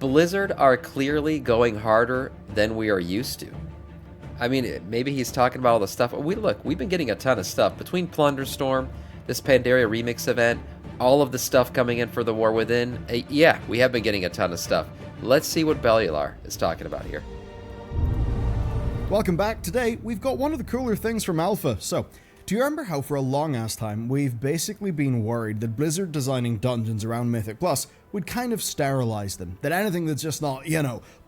Blizzard are clearly going harder than we are used to. I mean, maybe he's talking about all the stuff. We've been getting a ton of stuff between Plunderstorm, this Pandaria remix event, all of the stuff coming in for the War Within. Yeah, we have been getting a ton of stuff. Let's see what Bellular is talking about here. Welcome back. Today, we've got one of the cooler things from Alpha. So, do you remember how for a long ass time we've basically been worried that Blizzard designing dungeons around Mythic Plus would kind of sterilize them? That anything that's just not,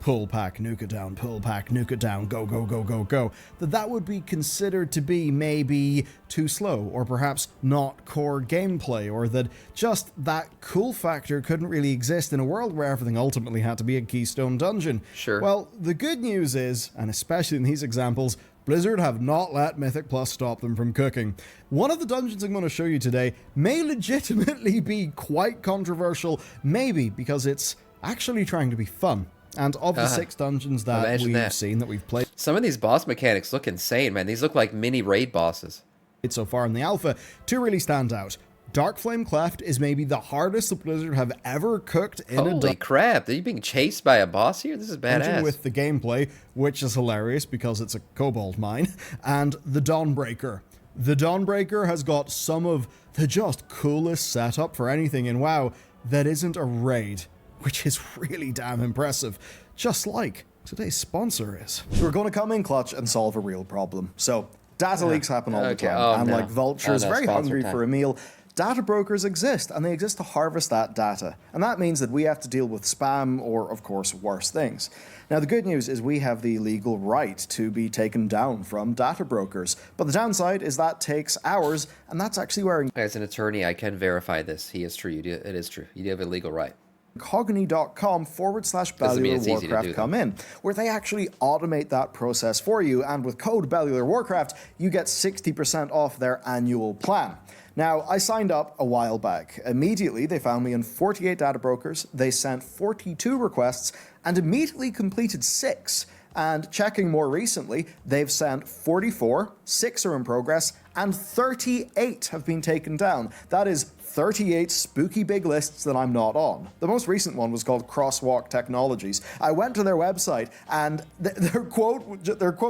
pull pack, nuke it down, pull pack, nuke it down, go, go, go, go, go, that would be considered to be maybe too slow, or perhaps not core gameplay, or that just that cool factor couldn't really exist in a world where everything ultimately had to be a keystone dungeon. Sure. Well, the good news is, and especially in these examples, Blizzard have not let Mythic Plus stop them from cooking. One of the dungeons I'm going to show you today may legitimately be quite controversial, maybe because it's actually trying to be fun. And of the 6 dungeons that we've played some of these boss mechanics look insane, man. These look like mini raid bosses so far in the alpha, 2 really stand out. Darkflame Cleft is maybe the hardest the Blizzard have ever cooked in a Holy crap, are you being chased by a boss here? This is badass. With the gameplay, which is hilarious because it's a kobold mine, and the Dawnbreaker. The Dawnbreaker has got some of the just coolest setup for anything in WoW that isn't a raid, which is really damn impressive, just like today's sponsor is. We're going to come in clutch and solve a real problem. So, data leaks happen all the time, like vultures very hungry for a meal, data brokers exist, and they exist to harvest that data. And that means that we have to deal with spam or, of course, worse things. Now, the good news is we have the legal right to be taken down from data brokers. But the downside is that takes hours, and that's actually where... As an attorney, I can verify this. It is true. It is true. You do have a legal right. Cogni.com/Bellular Warcraft come in, where they actually automate that process for you, and with code Bellular Warcraft, you get 60% off their annual plan. Now, I signed up a while back. Immediately, they found me in 48 data brokers, they sent 42 requests, and immediately completed 6. And checking more recently, they've sent 44, 6 are in progress, and 38 have been taken down. That is 38 spooky big lists that I'm not on. The most recent one was called Crosswalk Technologies. I went to their website, and their quote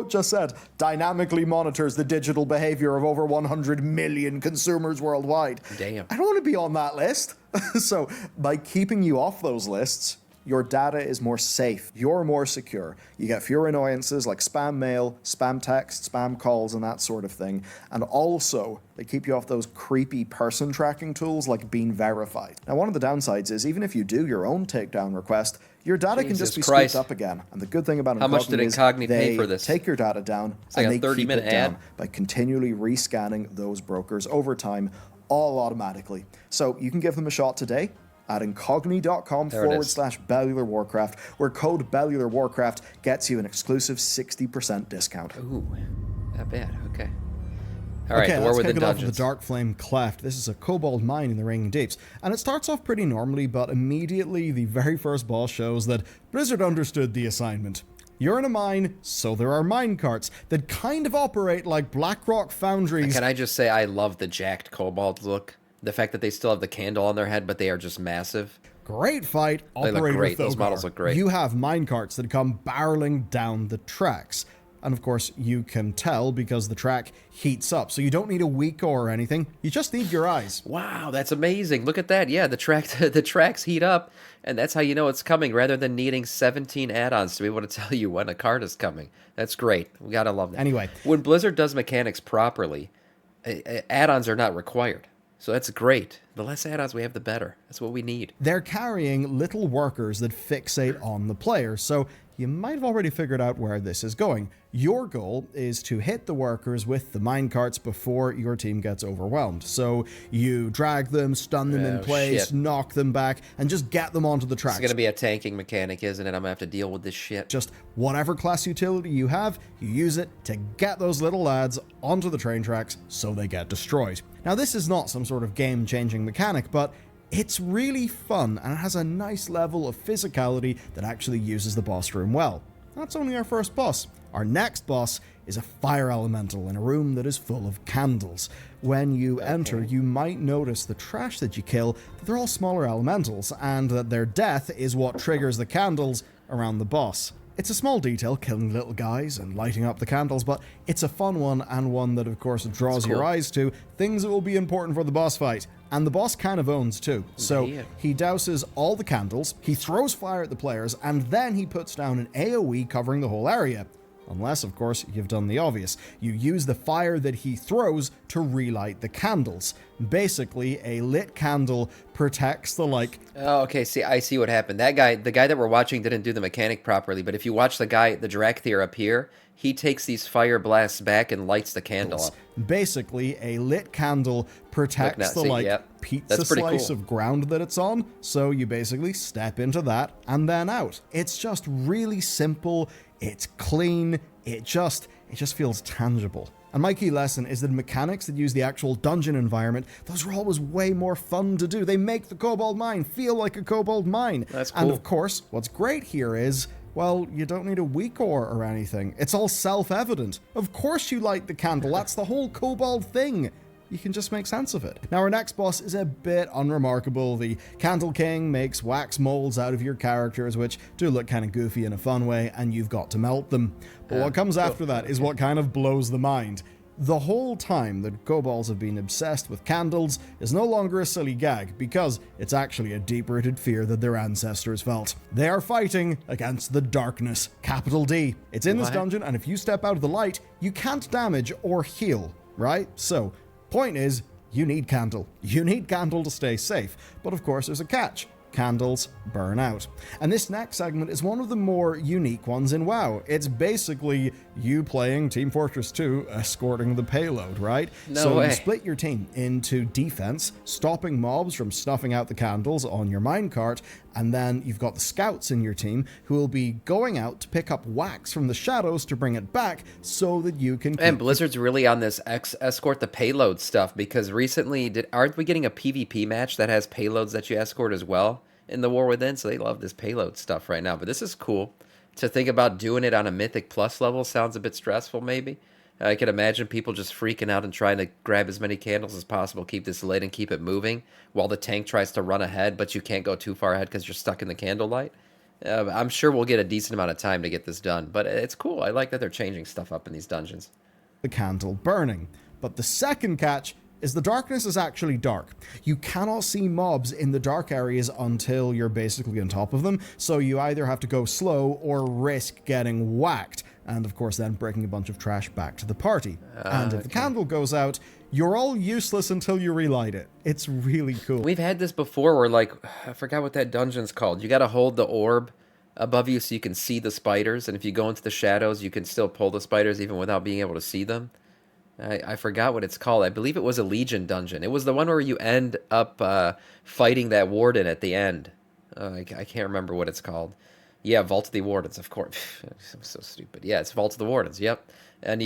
just said, dynamically monitors the digital behavior of over 100 million consumers worldwide. Damn. I don't want to be on that list. So by keeping you off those lists, your data is more safe, you're more secure. You get fewer annoyances like spam mail, spam text, spam calls, and that sort of thing. And also, they keep you off those creepy person tracking tools like being verified. Now, one of the downsides is even if you do your own takedown request, your data can just be scooped up again. And the good thing about How much did Incogni pay for this? They take your data down and they keep it down by continually rescanning those brokers over time, all automatically. So you can give them a shot today at incogni.com/Bellular Warcraft, where code Bellular Warcraft gets you an exclusive 60% discount. Ooh, not bad. Okay. All right, let's kick it off with dungeons. the Darkflame Cleft. This is a kobold mine in the Ringing Deeps, and it starts off pretty normally, but immediately the very first boss shows that Blizzard understood the assignment. You're in a mine, so there are mine carts that kind of operate like Blackrock foundries. Can I just say I love the jacked kobold look? The fact that they still have the candle on their head, but they are just massive. Great fight, They look operated great. with Those Ogre. models look great. You have minecarts that come barreling down the tracks. And of course, you can tell because the track heats up. So you don't need a weak or anything. You just need your eyes. Wow, that's amazing. Look at that. Yeah, the tracks heat up, and that's how you know it's coming, rather than needing 17 add-ons to be able to tell you when a card is coming. That's great. We gotta love that. Anyway. When Blizzard does mechanics properly, add-ons are not required. So that's great. The less add-ons we have, the better. That's what we need. They're carrying little workers that fixate on the player, so you might have already figured out where this is going. Your goal is to hit the workers with the minecarts before your team gets overwhelmed. So you drag them, stun them in place, knock them back, and just get them onto the tracks. It's going to be a tanking mechanic, isn't it? I'm going to have to deal with this shit. Just whatever class utility you have, you use it to get those little lads onto the train tracks so they get destroyed. Now, this is not some sort of game-changing mechanic, but it's really fun and it has a nice level of physicality that actually uses the boss room well. that's only our first boss. Our next boss is a fire elemental in a room that is full of candles. When you enter, you might notice the trash that you kill, that they're all smaller elementals, and that their death is what triggers the candles around the boss. It's a small detail, killing little guys and lighting up the candles, but it's a fun one, and one that, of course, draws your eyes to things that will be important for the boss fight. And the boss kind of owns too. So he douses all the candles, he throws fire at the players, and then he puts down an AoE covering the whole area. Unless, of course, you've done the obvious. You use the fire that he throws to relight the candles. Basically, a lit candle protects the, Oh, okay, see, I see what happened. That guy, the guy that we're watching didn't do the mechanic properly, but if you watch the guy, the Drakthir up here, he takes these fire blasts back and lights the candle up. Basically, a lit candle protects the, pizza slice of ground that it's on, so you basically step into that and then out. It's just really simple, it's clean, it just feels tangible. And my key lesson is that mechanics that use the actual dungeon environment, those are always way more fun to do. They make the Kobold Mine feel like a Kobold Mine. That's cool. And of course, what's great here is, well, you don't need a weak ore or anything. It's all self-evident. Of course you light the candle, that's the whole Kobold thing. You can just make sense of it. Now, our next boss is a bit unremarkable. The Candle King makes wax molds out of your characters, which do look kind of goofy in a fun way, and you've got to melt them. But what comes after that is what kind of blows the mind. The whole time that kobolds have been obsessed with candles is no longer a silly gag, because it's actually a deep-rooted fear that their ancestors felt. They are fighting against the darkness, capital D. It's in this dungeon, and if you step out of the light, you can't damage or heal, right? So, point is, you need candle. You need candle to stay safe. But of course, there's a catch. Candles burn out. And this next segment is one of the more unique ones in WoW. It's basically you playing Team Fortress 2 escorting the payload, right? So you split your team into defense, stopping mobs from snuffing out the candles on your minecart, and then you've got the scouts in your team who will be going out to pick up wax from the shadows to bring it back so that you can... And Blizzard's really on this escort the payload stuff, because recently, aren't we getting a PvP match that has payloads that you escort as well in the War Within? So they love this payload stuff right now. But this is cool. To think about doing it on a Mythic Plus level sounds a bit stressful, maybe. I could imagine people just freaking out and trying to grab as many candles as possible, keep this lit and keep it moving, while the tank tries to run ahead, but you can't go too far ahead because you're stuck in the candlelight. I'm sure we'll get a decent amount of time to get this done, but it's cool. I like that they're changing stuff up in these dungeons. The candle burning. But the second catch is the darkness is actually dark. You cannot see mobs in the dark areas until you're basically on top of them, so you either have to go slow or risk getting whacked, and of course then breaking a bunch of trash back to the party. And if the candle goes out, you're all useless until you relight it. It's really cool. We've had this before where, I forgot what that dungeon's called. You gotta hold the orb above you so you can see the spiders, and if you go into the shadows, you can still pull the spiders even without being able to see them. I forgot what it's called. I believe it was a Legion dungeon. It was the one where you end up fighting that warden at the end. I can't remember what it's called. Yeah, Vault of the Wardens, of course. I'm so stupid. Yeah, it's Vault of the Wardens, yep. And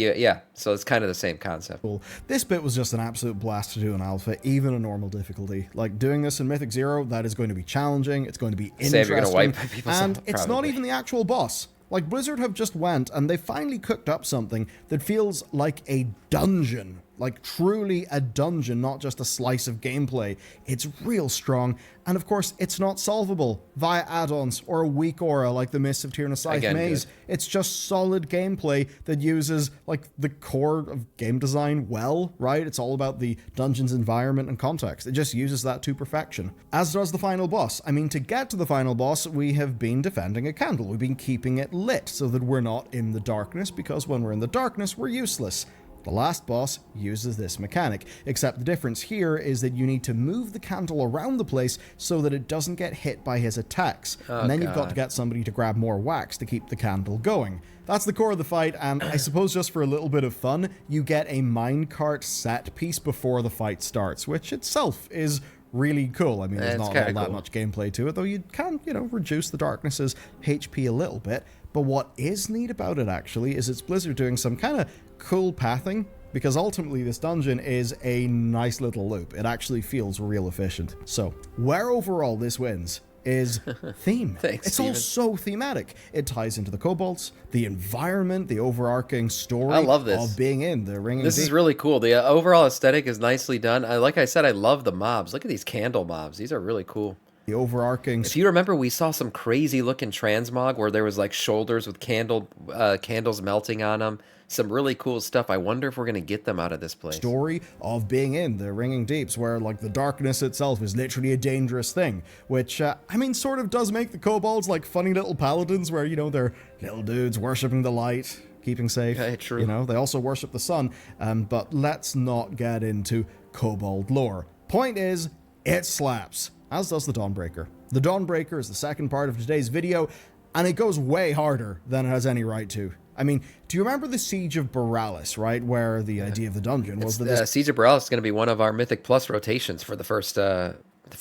so it's kind of the same concept. Cool. This bit was just an absolute blast to do in Alpha, even a normal difficulty. Like, doing this in Mythic 0, that is going to be challenging, it's going to be interesting, you're gonna wipe people and it's not even the actual boss. Like, Blizzard have just went and they finally cooked up something that feels like a dungeon. Like, truly a dungeon, not just a slice of gameplay. It's real strong, and of course, it's not solvable via add-ons or a weak aura like the Mists of Tir na Scythe Maze. It's just solid gameplay that uses, the core of game design well, right? It's all about the dungeon's environment and context. It just uses that to perfection. As does the final boss. I mean, to get to the final boss, we have been defending a candle. We've been keeping it lit so that we're not in the darkness, because when we're in the darkness, we're useless. The last boss uses this mechanic, except the difference here is that you need to move the candle around the place so that it doesn't get hit by his attacks. And then you've got to get somebody to grab more wax to keep the candle going. That's the core of the fight, and I suppose just for a little bit of fun, you get a minecart set piece before the fight starts, which itself is really cool. I mean, there's not all that much gameplay to it, though you can, reduce the darkness's HP a little bit. But what is neat about it, actually, is it's Blizzard doing some kind of cool pathing, because ultimately this dungeon is a nice little loop. It actually feels real efficient. So, where overall this wins is theme. Thanks, It's all Steven. so thematic. It ties into the kobolds, the environment, the overarching story I love this. of being in the Ringing This is Deep. really cool. The overall aesthetic is nicely done. Like I said, I love the mobs. Look at these candle mobs. These are really cool. The overarching If you remember, we saw some crazy looking transmog where there was like shoulders with candles melting on them. Some really cool stuff. I wonder if we're gonna get them out of this place. story of being in the Ringing Deeps, where like the darkness itself is literally a dangerous thing, which I mean sort of does make the kobolds like funny little paladins where, you know, they're little dudes worshipping the light, keeping safe. Yeah, true. You know, they also worship the sun, but let's not get into kobold lore. Point is, it slaps, as does the Dawnbreaker. The Dawnbreaker is the second part of today's video, and it goes way harder than it has any right to. I mean, do you remember the Siege of Borealis, right? Where the idea of the dungeon was that this Siege of Borealis is going to be one of our Mythic Plus rotations for the first, for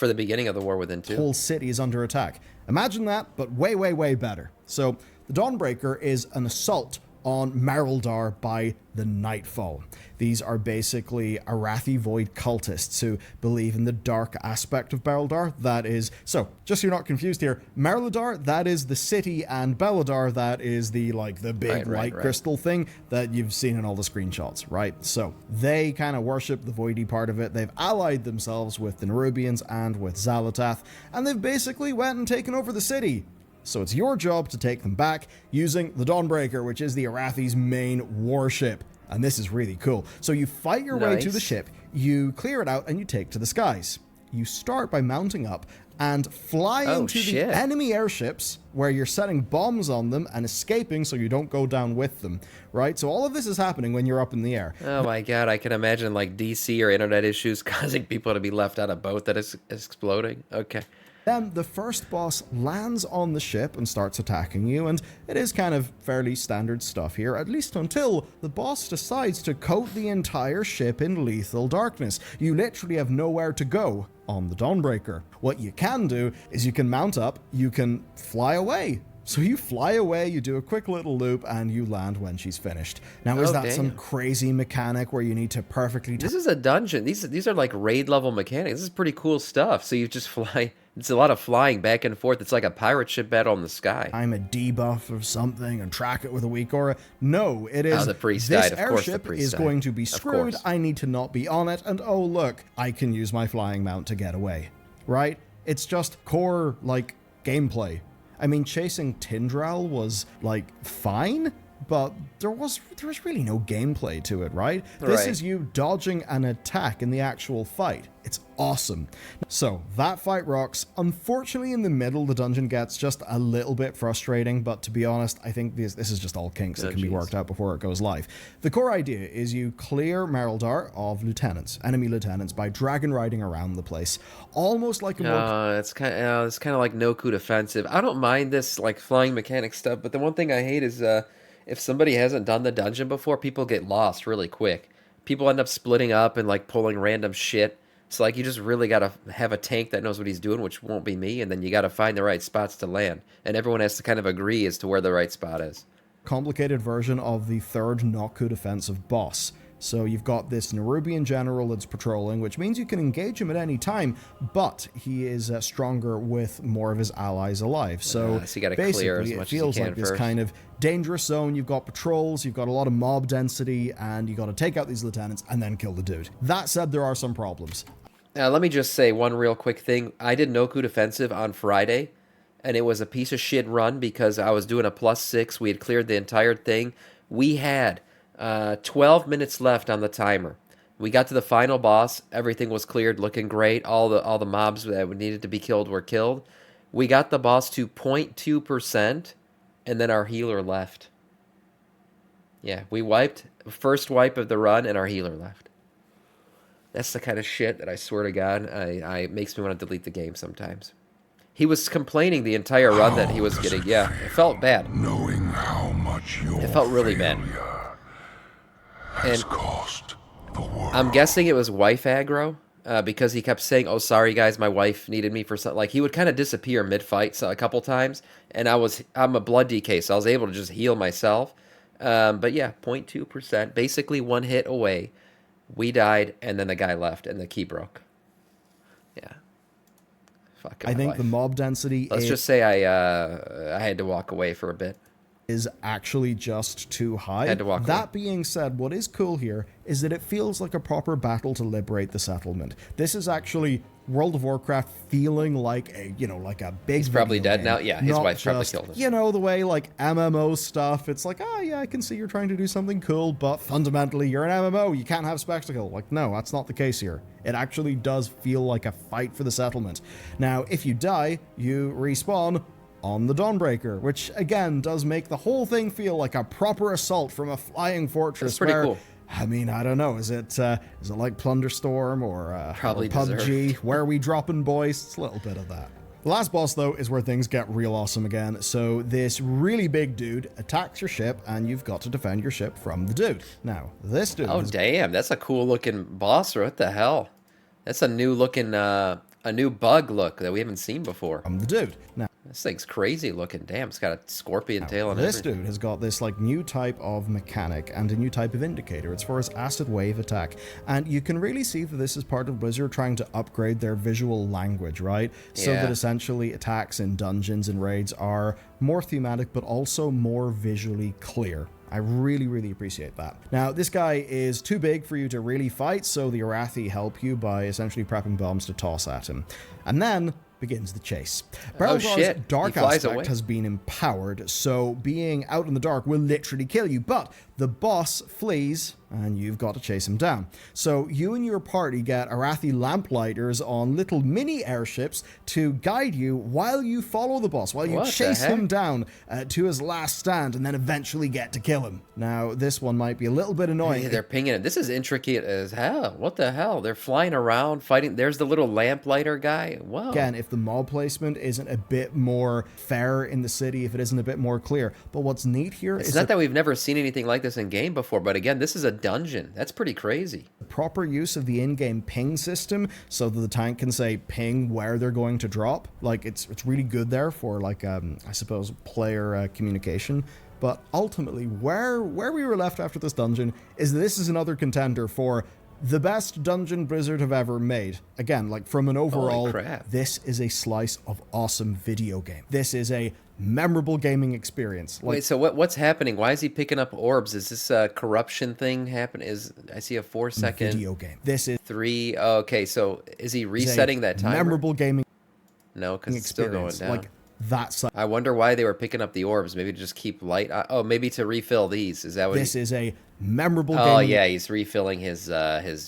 the beginning of the War Within 2. whole city is under attack. Imagine that, but way, way, way better. So, the Dawnbreaker is an assault on Merildar by the Nightfall. These are basically Arathi Void cultists who believe in the dark aspect of Merildar. That is, so just so you're not confused here, Merildar, that is the city, and Beladar, that is the big light crystal thing that you've seen in all the screenshots, right? So they kind of worship the voidy part of it. They've allied themselves with the Nerubians and with Xalatath, and they've basically went and taken over the city. So it's your job to take them back using the Dawnbreaker, which is the Arathi's main warship. And this is really cool. So you fight your way to the ship, you clear it out, and you take to the skies. You start by mounting up and flying to the enemy airships where you're setting bombs on them and escaping so you don't go down with them, right? So all of this is happening when you're up in the air. Oh my god, I can imagine like DC or internet issues causing people to be left on a boat that is exploding. Okay. Then the first boss lands on the ship and starts attacking you, and it is kind of fairly standard stuff here, at least until the boss decides to coat the entire ship in lethal darkness. You literally have nowhere to go on the Dawnbreaker. What you can do is you can mount up, you can fly away. So you fly away, you do a quick little loop, and you land when she's finished. Now, is that some crazy mechanic where you need to perfectly... This is a dungeon. These are like raid level mechanics. This is pretty cool stuff. So you just fly... It's a lot of flying back and forth. It's like a pirate ship battle in the sky. I'm a debuff of something and track it with a weak aura. No, it is... the priest this died. Of course the priest is died. going to be screwed. I need to not be on it. And oh, look, I can use my flying mount to get away. Right? It's just core, gameplay. I mean, chasing Tindral was, fine, but there was really no gameplay to it, right? This is you dodging an attack in the actual fight. It's awesome. So, that fight rocks. Unfortunately, in the middle, the dungeon gets just a little bit frustrating, but to be honest, I think this is just all kinks that can be worked out before it goes live. The core idea is you clear Merildar of lieutenants, enemy lieutenants, by dragon riding around the place, almost like a it's kind of like no coup defensive. I don't mind this flying mechanic stuff, but the one thing I hate is if somebody hasn't done the dungeon before, people get lost really quick. People end up splitting up and pulling random shit. So you just really got to have a tank that knows what he's doing, which won't be me, and then you got to find the right spots to land. And everyone has to kind of agree as to where the right spot is. Complicated version of the third not-coup defensive boss. So you've got this Nerubian general that's patrolling, which means you can engage him at any time, but he is stronger with more of his allies alive. So, you gotta clear as much it feels as you can like this first. kind of dangerous zone. You've got patrols, you've got a lot of mob density, and you got to take out these lieutenants and then kill the dude. That said, there are some problems. Let me just say one real quick thing. I did no coup defensive on Friday, and it was a piece of shit run because I was doing a +6. We had cleared the entire thing. We had 12 minutes left on the timer. We got to the final boss. Everything was cleared, looking great. All the mobs that needed to be killed were killed. We got the boss to 0.2%, and then our healer left. Yeah, we wiped. First wipe of the run, and our healer left. That's the kind of shit that I swear to God, I makes me want to delete the game sometimes. He was complaining the entire run that he was getting. Yeah, it felt bad. Knowing how much It felt really bad. Has cost the world. I'm guessing it was wife aggro because he kept saying, "Oh, sorry guys, my wife needed me for something." He would kind of disappear mid-fight a couple times, and I'm a blood DK, so I was able to just heal myself. But yeah, 0.2%, basically one hit away. We died, and then the guy left, and the key broke. Yeah. Fucking I think life. the mob density Let's just say I had to walk away for a bit. is actually just too high. Had to walk that away. being said, what is cool here is that it feels like a proper battle to liberate the settlement. This is actually World of Warcraft feeling like a, like a big He's probably video dead game. now. Yeah, his Not wife's probably just, killed him. the way like MMO stuff, it's like, oh yeah, I can see you're trying to do something cool, but fundamentally you're an MMO, you can't have spectacle. Like, no, that's not the case here. It actually does feel like a fight for the settlement. Now, if you die, you respawn on the Dawnbreaker, which again does make the whole thing feel like a proper assault from a flying fortress. That's pretty cool. I mean, I don't know. Is it like Plunderstorm or Probably PUBG? Where are we dropping, boys? It's a little bit of that. The last boss, though, is where things get real awesome again. So this really big dude attacks your ship, and you've got to defend your ship from the dude. Now, this dude... Oh, damn. That's a cool-looking boss. Or what the hell? That's a new-looking, a new bug look that we haven't seen before. From the dude. Now, this thing's crazy looking. Damn, it's got a scorpion tail and this everything. dude has got this like new type of mechanic and a new type of indicator. It's for his acid wave attack, and you can really see that this is part of Blizzard trying to upgrade their visual language, right? So Yeah. that essentially attacks in dungeons and raids are more thematic but also more visually clear. I really, really appreciate that. Now, this guy is too big for you to really fight, so the Arathi help you by essentially prepping bombs to toss at him. And then begins the chase. Shit. Dark He flies aspect away. has been empowered, so being out in the dark will literally kill you, but the boss flees and you've got to chase him down. So you and your party get Arathi lamplighters on little mini airships to guide you while you follow the boss, while you What the chase heck? him down to his last stand and then eventually get to kill him. Now, this one might be a little bit annoying. Hey, they're pinging it. This is intricate as hell. What the hell? They're flying around, fighting. There's the little lamplighter guy. Whoa. Again, if the mob placement isn't a bit more fair in the city, if it isn't a bit more clear. But what's neat here It's is not that we've never seen anything like this in game before, but again, this is a dungeon. That's pretty crazy. proper use of the in-game ping system so that the tank can say ping where they're going to drop. Like, it's really good there for, like, I suppose, player communication. But ultimately, where we were left after this dungeon is this is another contender for the best dungeon Blizzard have ever made. Again, like, from an overall, Holy crap. this is a slice of awesome video game. This is a memorable gaming experience. Like, Wait, so what's happening? Why is he picking up orbs? Is this a corruption thing happen? I see a 4-second video game. This is 3. Oh, okay, so is he a resetting that timer? memorable gaming No, because it's still going experience. down. Like, that side. I wonder why they were picking up the orbs. Maybe to just keep light. Oh, maybe to refill these. Is that what? This is a memorable Oh gaming yeah, he's refilling his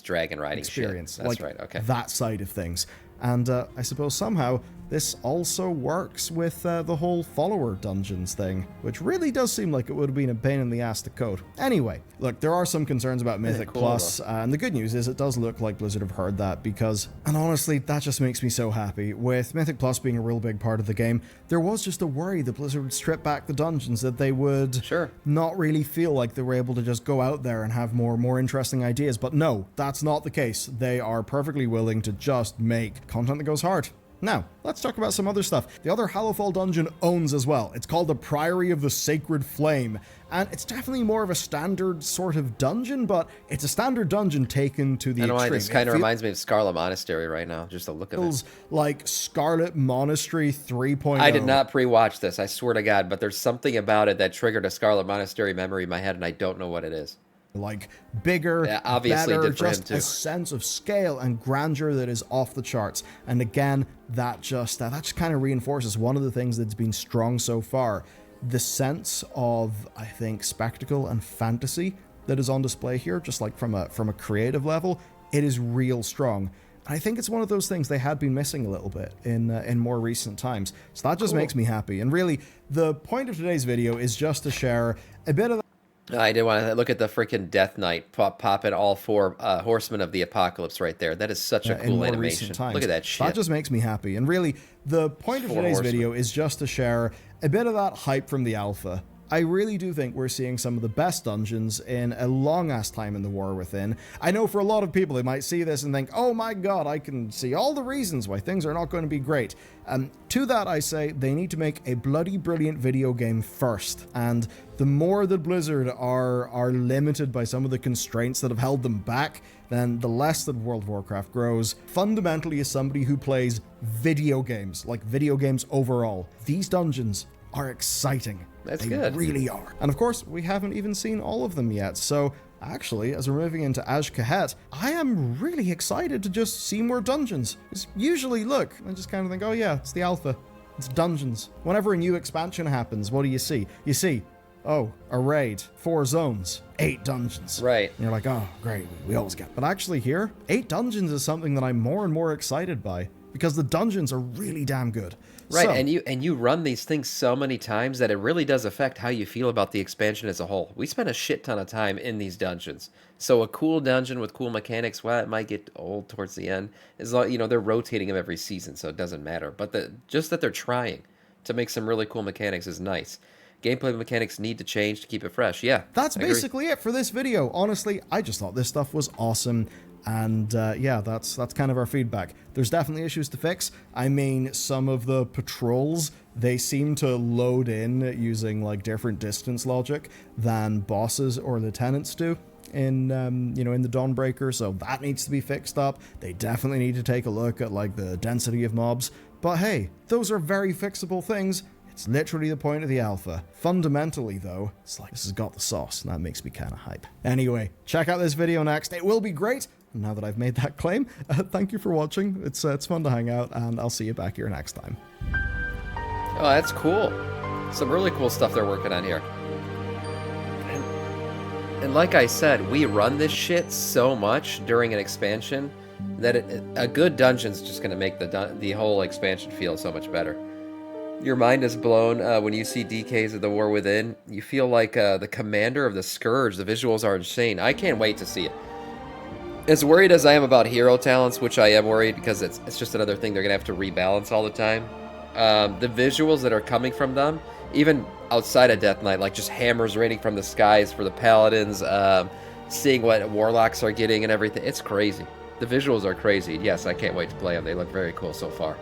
dragon riding experience. shit. That's like, right. Okay. that side of things. And I suppose somehow this also works with the whole follower dungeons thing, which really does seem like it would have been a pain in the ass to code. Anyway, look, there are some concerns about Mythic cool, Plus, and the good news is it does look like Blizzard have heard that because, and honestly, that just makes me so happy. With Mythic Plus being a real big part of the game, there was just a worry that Blizzard would strip back the dungeons, that they would Sure. not really feel like they were able to just go out there and have more interesting ideas. But no, that's not the case. They are perfectly willing to just make content that goes hard. Now, let's talk about some other stuff. The other Hallowfall dungeon owns as well. It's called the Priory of the Sacred Flame, and it's definitely more of a standard sort of dungeon, but it's a standard dungeon taken to the I don't know why extreme. this kind of reminds me of Scarlet Monastery right now. Just the look of it. Feels like Scarlet Monastery 3.0. I did not pre-watch this. I swear to God, but there's something about it that triggered a Scarlet Monastery memory in my head, and I don't know what it is. Like bigger, Yeah, obviously better, did for him, just too. a sense of scale and grandeur that is off the charts. And again, that just kind of reinforces one of the things that's been strong so far: the sense of, I think, spectacle and fantasy that is on display here. Just like from a creative level, it is real strong. I think it's one of those things they had been missing a little bit in more recent times. So that just makes me happy. And really, the point of today's video is just to share a bit of I did want to look at the freaking Death Knight popping all 4 Horsemen of the Apocalypse right there. That is such a in cool more animation. recent times. Look at that shit. That just makes me happy. And really, the point of 4 today's horsemen. video is just to share a bit of that hype from the alpha. I really do think we're seeing some of the best dungeons in a long-ass time in the War Within. I know for a lot of people, they might see this and think, oh my god, I can see all the reasons why things are not going to be great. To that I say, they need to make a bloody brilliant video game first, and the more that Blizzard are limited by some of the constraints that have held them back, then the less that World of Warcraft grows. Fundamentally, as somebody who plays video games, like video games overall, these dungeons are exciting. That's they good. really are. And of course, we haven't even seen all of them yet, so actually, as we're moving into Azj-Kahet, I am really excited to just see more dungeons. Because usually, look, I just kind of think, oh yeah, it's the alpha. It's dungeons. Whenever a new expansion happens, what do you see? You see, oh, a raid, 4 zones, 8 dungeons. Right. And you're like, oh, great, we always get. But actually here, 8 dungeons is something that I'm more and more excited by, because the dungeons are really damn good. Right, So, and you run these things so many times that it really does affect how you feel about the expansion as a whole. We spent a shit ton of time in these dungeons. So a cool dungeon with cool mechanics, well, it might get old towards the end. As long, they're rotating them every season, so it doesn't matter. But just that they're trying to make some really cool mechanics is nice. Gameplay mechanics need to change to keep it fresh. Yeah, that's I agree. basically it for this video. Honestly, I just thought this stuff was awesome. And yeah, that's kind of our feedback. There's definitely issues to fix. I mean, some of the patrols, they seem to load in using like different distance logic than bosses or lieutenants do in in the Dawnbreaker, so that needs to be fixed up. They definitely need to take a look at like the density of mobs. But hey, those are very fixable things. It's literally the point of the alpha. Fundamentally, though, it's like this has got the sauce, and that makes me kind of hype. Anyway, check out this video next. It will be great. Now that I've made that claim, thank you for watching. It's fun to hang out, and I'll see you back here next time. Oh, that's cool. Some really cool stuff they're working on here. And like I said, we run this shit so much during an expansion that a good dungeon's just going to make the whole expansion feel so much better. Your mind is blown when you see DKs of the War Within. You feel like the commander of the Scourge. The visuals are insane. I can't wait to see it. As worried as I am about hero talents, which I am worried because it's just another thing they're going to have to rebalance all the time. The visuals that are coming from them, even outside of Death Knight, like just hammers raining from the skies for the paladins, seeing what warlocks are getting and everything, it's crazy. The visuals are crazy. Yes, I can't wait to play them. They look very cool so far.